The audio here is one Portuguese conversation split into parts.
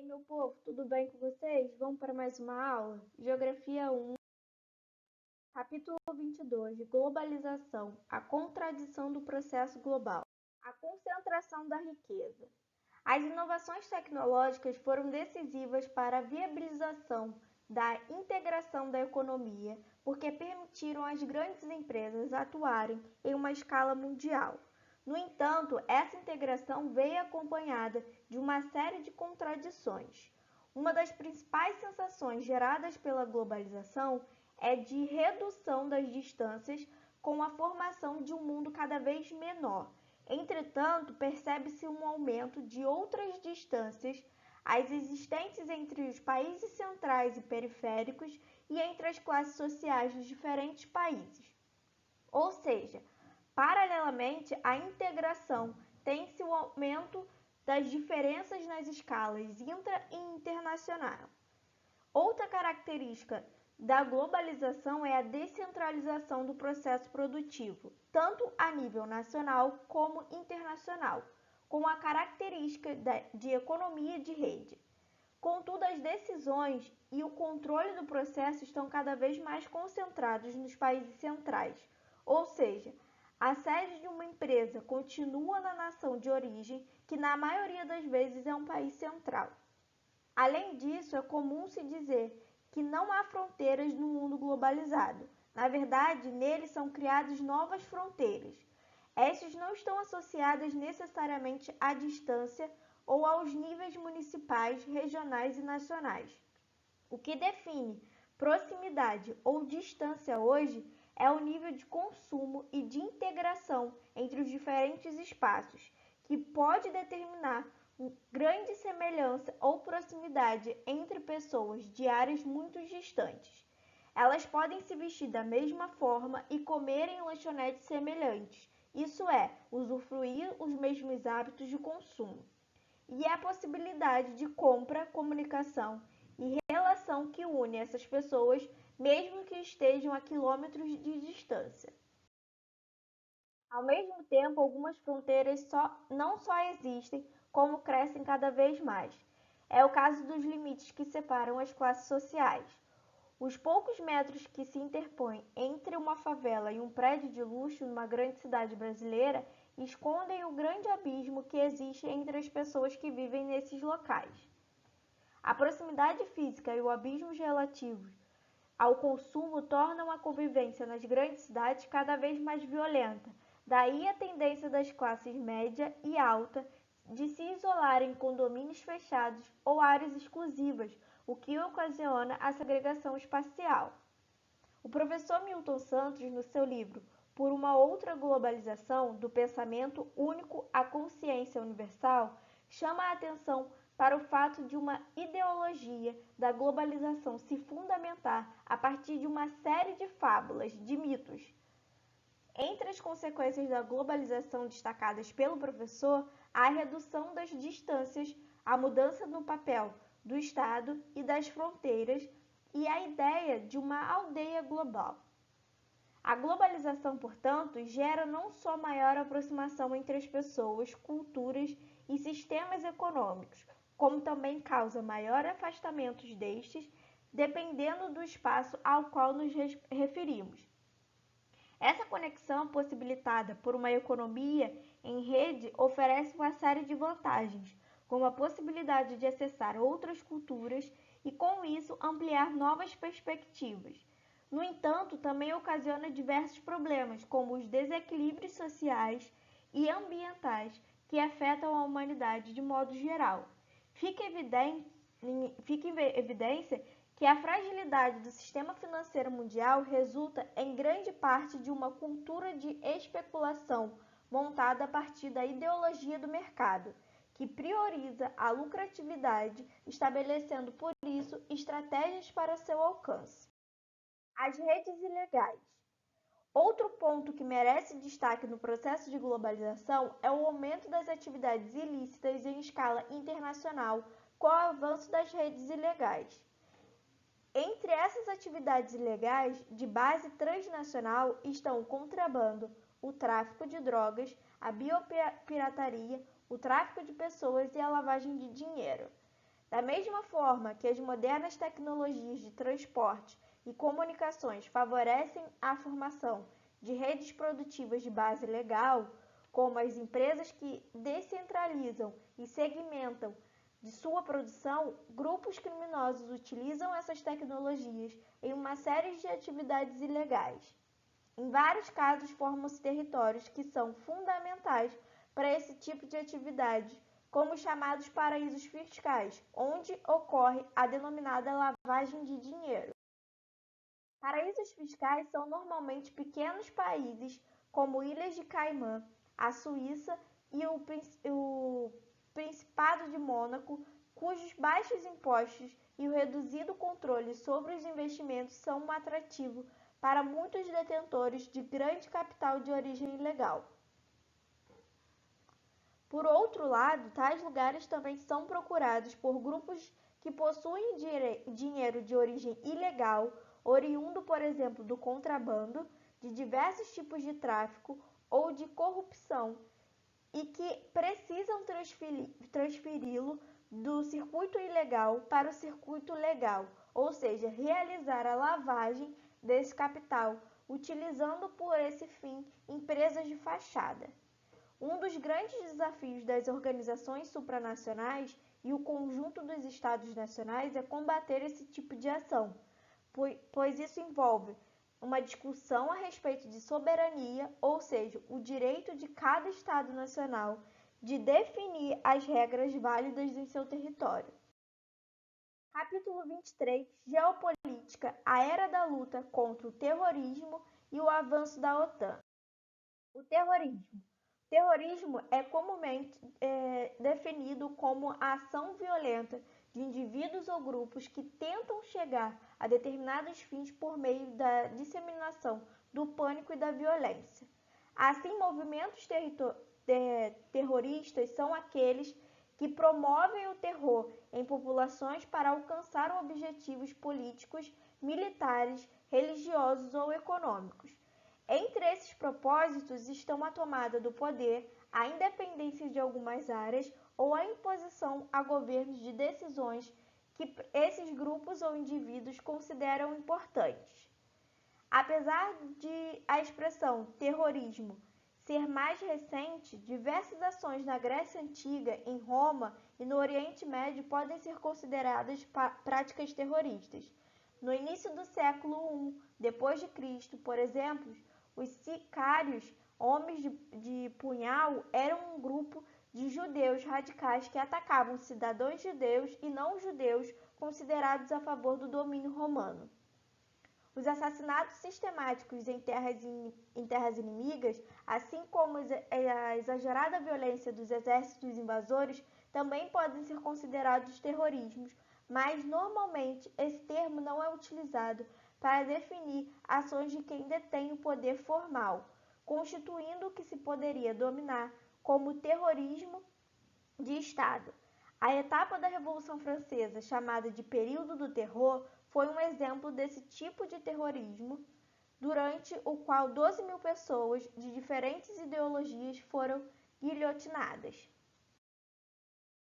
meu povo, tudo bem com vocês? Vamos para mais uma aula? Geografia 1, capítulo 22, Globalização, a contradição do processo global. A concentração da riqueza. As inovações tecnológicas foram decisivas para a viabilização da integração da economia, porque permitiram às grandes empresas atuarem em uma escala mundial. No entanto, essa integração veio acompanhada de uma série de contradições. Uma das principais sensações geradas pela globalização é de redução das distâncias com a formação de um mundo cada vez menor. Entretanto, percebe-se um aumento de outras distâncias, as existentes entre os países centrais e periféricos e entre as classes sociais dos diferentes países. Ou seja, paralelamente à integração, tem-se o aumento das diferenças nas escalas intra e internacional. Outra característica da globalização é a descentralização do processo produtivo, tanto a nível nacional como internacional, com a característica de economia de rede. Contudo, as decisões e o controle do processo estão cada vez mais concentrados nos países centrais, ou seja, a sede de uma empresa continua na nação de origem, que na maioria das vezes é um país central. Além disso, é comum se dizer que não há fronteiras no mundo globalizado. Na verdade, nele são criadas novas fronteiras. Estas não estão associadas necessariamente à distância ou aos níveis municipais, regionais e nacionais. O que define proximidade ou distância hoje é o nível de consumo e de integração entre os diferentes espaços, que pode determinar grande semelhança ou proximidade entre pessoas de áreas muito distantes. Elas podem se vestir da mesma forma e comer em lanchonetes semelhantes, isso é, usufruir os mesmos hábitos de consumo. E é a possibilidade de compra, comunicação e relação que une essas pessoas, mesmo que estejam a quilômetros de distância. Ao mesmo tempo, algumas fronteiras não só existem, como crescem cada vez mais. É o caso dos limites que separam as classes sociais. Os poucos metros que se interpõem entre uma favela e um prédio de luxo numa grande cidade brasileira escondem o grande abismo que existe entre as pessoas que vivem nesses locais. A proximidade física e o abismo relativo ao consumo tornam a convivência nas grandes cidades cada vez mais violenta. Daí a tendência das classes média e alta de se isolarem em condomínios fechados ou áreas exclusivas, o que ocasiona a segregação espacial. O professor Milton Santos, no seu livro Por uma Outra Globalização, do Pensamento Único à Consciência Universal, chama a atenção para o fato de uma ideologia da globalização se fundamentar a partir de uma série de fábulas, de mitos. Entre as consequências da globalização destacadas pelo professor, há a redução das distâncias, a mudança no papel do Estado e das fronteiras e a ideia de uma aldeia global. A globalização, portanto, gera não só maior aproximação entre as pessoas, culturas e sistemas econômicos, como também causa maior afastamento destes, dependendo do espaço ao qual nos referimos. Essa conexão, possibilitada por uma economia em rede, oferece uma série de vantagens, como a possibilidade de acessar outras culturas e, com isso, ampliar novas perspectivas. No entanto, também ocasiona diversos problemas, como os desequilíbrios sociais e ambientais que afetam a humanidade de modo geral. Fica em evidência que a fragilidade do sistema financeiro mundial resulta em grande parte de uma cultura de especulação montada a partir da ideologia do mercado, que prioriza a lucratividade, estabelecendo por isso estratégias para seu alcance. As redes ilegais. Outro ponto que merece destaque no processo de globalização é o aumento das atividades ilícitas em escala internacional com o avanço das redes ilegais. Entre essas atividades ilegais de base transnacional estão o contrabando, o tráfico de drogas, a biopirataria, o tráfico de pessoas e a lavagem de dinheiro. Da mesma forma que as modernas tecnologias de transporte e comunicações favorecem a formação de redes produtivas de base legal, como as empresas que descentralizam e segmentam de sua produção, grupos criminosos utilizam essas tecnologias em uma série de atividades ilegais. Em vários casos, formam-se territórios que são fundamentais para esse tipo de atividade, como os chamados paraísos fiscais, onde ocorre a denominada lavagem de dinheiro. Paraísos fiscais são normalmente pequenos países como Ilhas de Caimã, a Suíça e o Principado de Mônaco, cujos baixos impostos e o reduzido controle sobre os investimentos são um atrativo para muitos detentores de grande capital de origem ilegal. Por outro lado, tais lugares também são procurados por grupos que possuem dinheiro de origem ilegal, oriundo, por exemplo, do contrabando, de diversos tipos de tráfico ou de corrupção, e que precisam transferi-lo do circuito ilegal para o circuito legal, ou seja, realizar a lavagem desse capital, utilizando por esse fim empresas de fachada. Um dos grandes desafios das organizações supranacionais e o conjunto dos Estados nacionais é combater esse tipo de ação, pois isso envolve uma discussão a respeito de soberania, ou seja, o direito de cada Estado nacional de definir as regras válidas em seu território. Capítulo 23. Geopolítica, a era da luta contra o terrorismo e o avanço da OTAN. O terrorismo. Terrorismo é comumente definido como a ação violenta de indivíduos ou grupos que tentam chegar a determinados fins por meio da disseminação do pânico e da violência. Assim, movimentos terroristas são aqueles que promovem o terror em populações para alcançar objetivos políticos, militares, religiosos ou econômicos. Entre esses propósitos estão a tomada do poder, a independência de algumas áreas ou a imposição a governos de decisões que esses grupos ou indivíduos consideram importantes. Apesar de a expressão terrorismo ser mais recente, diversas ações na Grécia Antiga, em Roma e no Oriente Médio podem ser consideradas práticas terroristas. No início do século I depois de Cristo, por exemplo, os sicários, homens de punhal, eram um grupo de judeus radicais que atacavam cidadãos judeus e não judeus considerados a favor do domínio romano. Os assassinatos sistemáticos em terras inimigas, assim como a exagerada violência dos exércitos invasores, também podem ser considerados terrorismos, mas normalmente esse termo não é utilizado para definir ações de quem detém o poder formal, constituindo o que se poderia denominar como terrorismo de Estado. A etapa da Revolução Francesa, chamada de Período do Terror, foi um exemplo desse tipo de terrorismo, durante o qual 12.000 pessoas de diferentes ideologias foram guilhotinadas.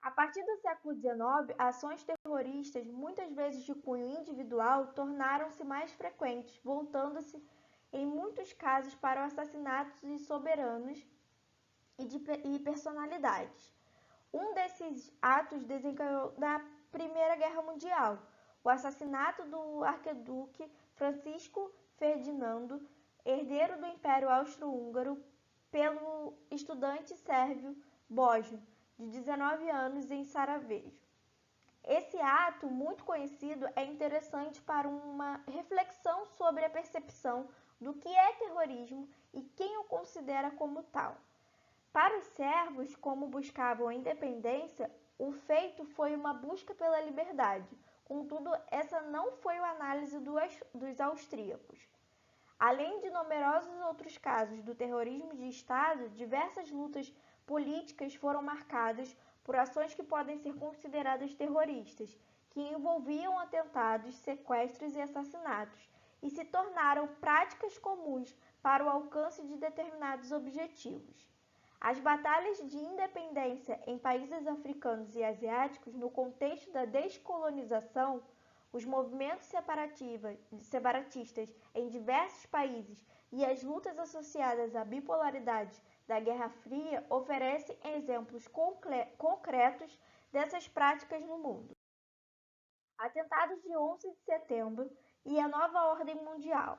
A partir do século XIX, ações terroristas, muitas vezes de cunho individual, tornaram-se mais frequentes, voltando-se, em muitos casos, para assassinatos de soberanos e personalidades. Um desses atos desencadeou na Primeira Guerra Mundial, o assassinato do arquiduque Francisco Ferdinando, herdeiro do Império Austro-Húngaro, pelo estudante sérvio Bojo, de 19 anos, em Sarajevo. Esse ato, muito conhecido, é interessante para uma reflexão sobre a percepção do que é terrorismo e quem o considera como tal. Para os sérvios, como buscavam a independência, o feito foi uma busca pela liberdade. Contudo, essa não foi a análise dos austríacos. Além de numerosos outros casos do terrorismo de Estado, diversas lutas políticas foram marcadas por ações que podem ser consideradas terroristas, que envolviam atentados, sequestros e assassinatos, e se tornaram práticas comuns para o alcance de determinados objetivos. As batalhas de independência em países africanos e asiáticos no contexto da descolonização, os movimentos separatistas em diversos países e as lutas associadas à bipolaridade da Guerra Fria oferecem exemplos concretos dessas práticas no mundo. Atentados de 11 de setembro e a nova ordem mundial.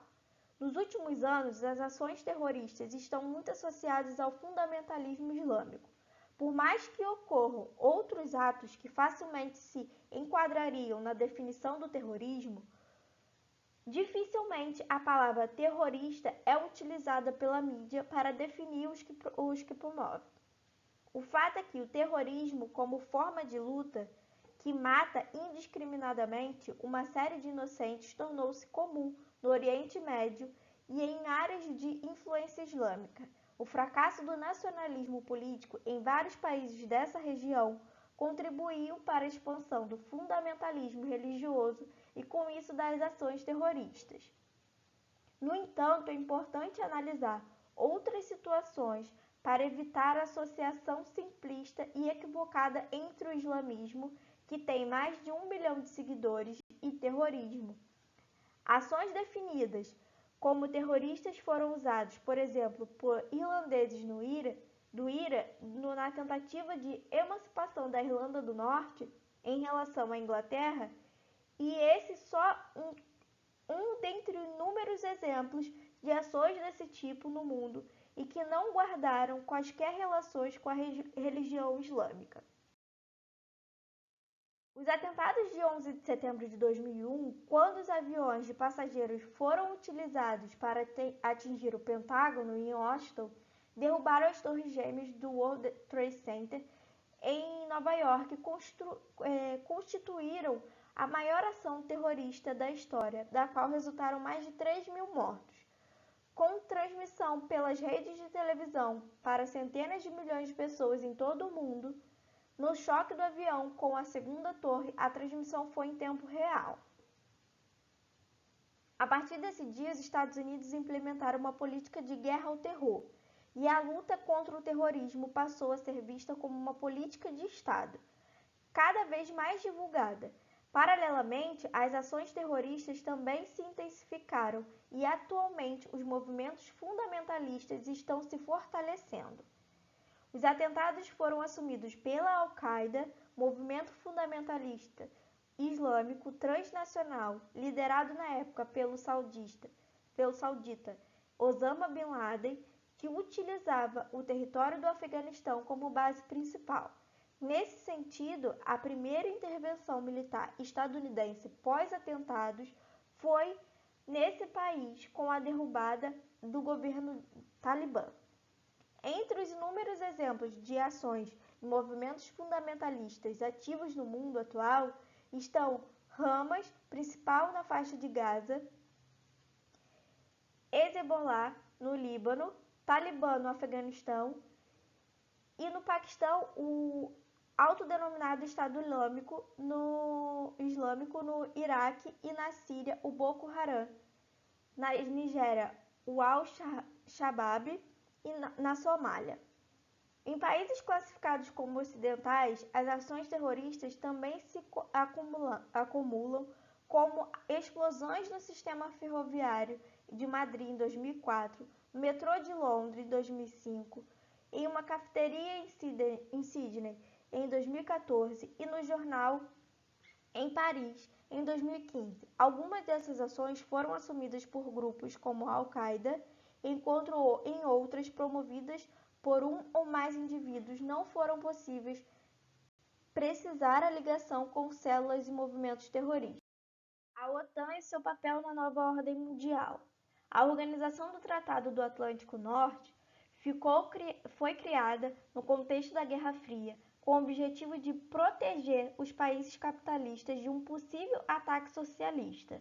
Nos últimos anos, as ações terroristas estão muito associadas ao fundamentalismo islâmico. Por mais que ocorram outros atos que facilmente se enquadrariam na definição do terrorismo, dificilmente a palavra terrorista é utilizada pela mídia para definir os que promovem. O fato é que o terrorismo, como forma de luta que mata indiscriminadamente uma série de inocentes, tornou-se comum no Oriente Médio e em áreas de influência islâmica. O fracasso do nacionalismo político em vários países dessa região contribuiu para a expansão do fundamentalismo religioso e, com isso, das ações terroristas. No entanto, é importante analisar outras situações para evitar a associação simplista e equivocada entre o islamismo, que tem mais de 1 bilhão de seguidores, e terrorismo. Ações definidas como terroristas foram usados, por exemplo, por irlandeses na tentativa de emancipação da Irlanda do Norte em relação à Inglaterra, e esse só um dentre inúmeros exemplos de ações desse tipo no mundo e que não guardaram quaisquer relações com a religião islâmica. Os atentados de 11 de setembro de 2001, quando os aviões de passageiros foram utilizados para atingir o Pentágono em Washington, derrubaram as torres gêmeas do World Trade Center em Nova York e constituíram a maior ação terrorista da história, da qual resultaram mais de 3.000 mortos. Com transmissão pelas redes de televisão para centenas de milhões de pessoas em todo o mundo, no choque do avião com a segunda torre, a transmissão foi em tempo real. A partir desse dia, os Estados Unidos implementaram uma política de guerra ao terror, e a luta contra o terrorismo passou a ser vista como uma política de Estado, cada vez mais divulgada. Paralelamente, as ações terroristas também se intensificaram e atualmente os movimentos fundamentalistas estão se fortalecendo. Os atentados foram assumidos pela Al-Qaeda, movimento fundamentalista islâmico transnacional, liderado na época pelo saudita Osama Bin Laden, que utilizava o território do Afeganistão como base principal. Nesse sentido, a primeira intervenção militar estadunidense pós-atentados foi nesse país com a derrubada do governo Talibã. Entre os inúmeros exemplos de ações e movimentos fundamentalistas ativos no mundo atual estão Hamas, principal na faixa de Gaza, Hezbollah no Líbano, Talibã no Afeganistão e no Paquistão o autodenominado Estado Islâmico no Iraque e na Síria o Boko Haram, na Nigéria o Al-Shabaab e na Somália. Em países classificados como ocidentais, as ações terroristas também se acumulam, como explosões no sistema ferroviário de Madrid em 2004, no metrô de Londres em 2005, em uma cafeteria em Sydney em 2014 e no jornal em Paris em 2015. Algumas dessas ações foram assumidas por grupos como a Al-Qaeda, enquanto em outras promovidas por um ou mais indivíduos não foram possíveis precisar a ligação com células e movimentos terroristas. A OTAN e seu papel na nova ordem mundial. A Organização do Tratado do Atlântico Norte foi criada no contexto da Guerra Fria, com o objetivo de proteger os países capitalistas de um possível ataque socialista.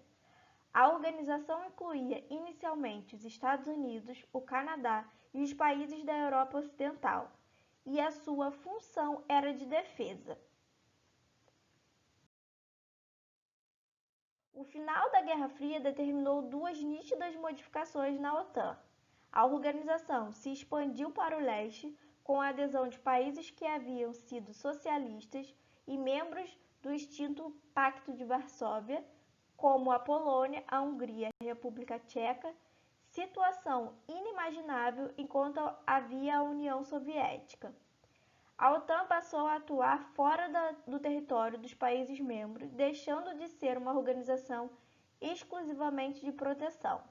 A organização incluía inicialmente os Estados Unidos, o Canadá e os países da Europa Ocidental, e a sua função era de defesa. O final da Guerra Fria determinou duas nítidas modificações na OTAN. A organização se expandiu para o leste, com a adesão de países que haviam sido socialistas e membros do extinto Pacto de Varsóvia, como a Polônia, a Hungria e a República Tcheca, situação inimaginável enquanto havia a União Soviética. A OTAN passou a atuar fora do território dos países membros, deixando de ser uma organização exclusivamente de proteção.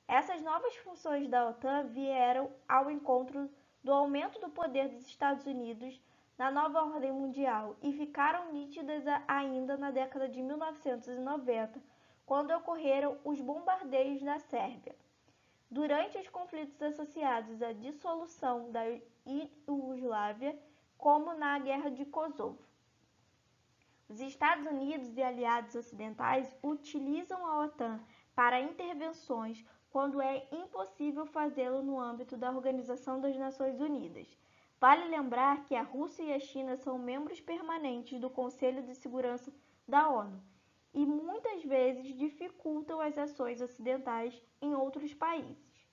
Essas novas funções da OTAN vieram ao encontro do aumento do poder dos Estados Unidos na nova ordem mundial e ficaram nítidas ainda na década de 1990, quando ocorreram os bombardeios na Sérvia. Durante os conflitos associados à dissolução da Iugoslávia, como na Guerra de Kosovo. Os Estados Unidos e aliados ocidentais utilizam a OTAN para intervenções quando é impossível fazê-lo no âmbito da Organização das Nações Unidas. Vale lembrar que a Rússia e a China são membros permanentes do Conselho de Segurança da ONU e muitas vezes dificultam as ações ocidentais em outros países.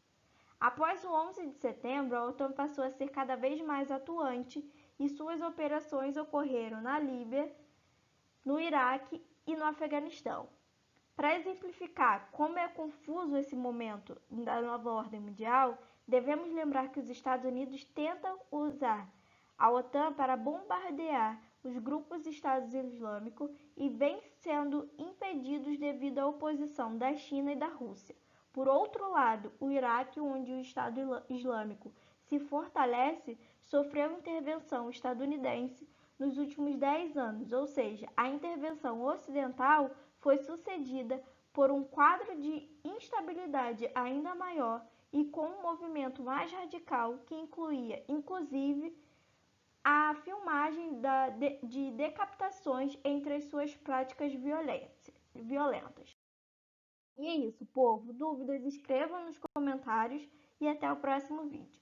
Após o 11 de setembro, a OTAN passou a ser cada vez mais atuante e suas operações ocorreram na Líbia, no Iraque e no Afeganistão. Para exemplificar como é confuso esse momento da nova ordem mundial, devemos lembrar que os Estados Unidos tentam usar a OTAN para bombardear os grupos Estado Islâmico e vêm sendo impedidos devido à oposição da China e da Rússia. Por outro lado, o Iraque, onde o Estado Islâmico se fortalece, sofreu intervenção estadunidense nos últimos 10 anos, ou seja, a intervenção ocidental foi sucedida por um quadro de instabilidade ainda maior e com um movimento mais radical que incluía, inclusive, a filmagem de decapitações entre as suas práticas violentas. E é isso, povo. Dúvidas, escrevam nos comentários e até o próximo vídeo.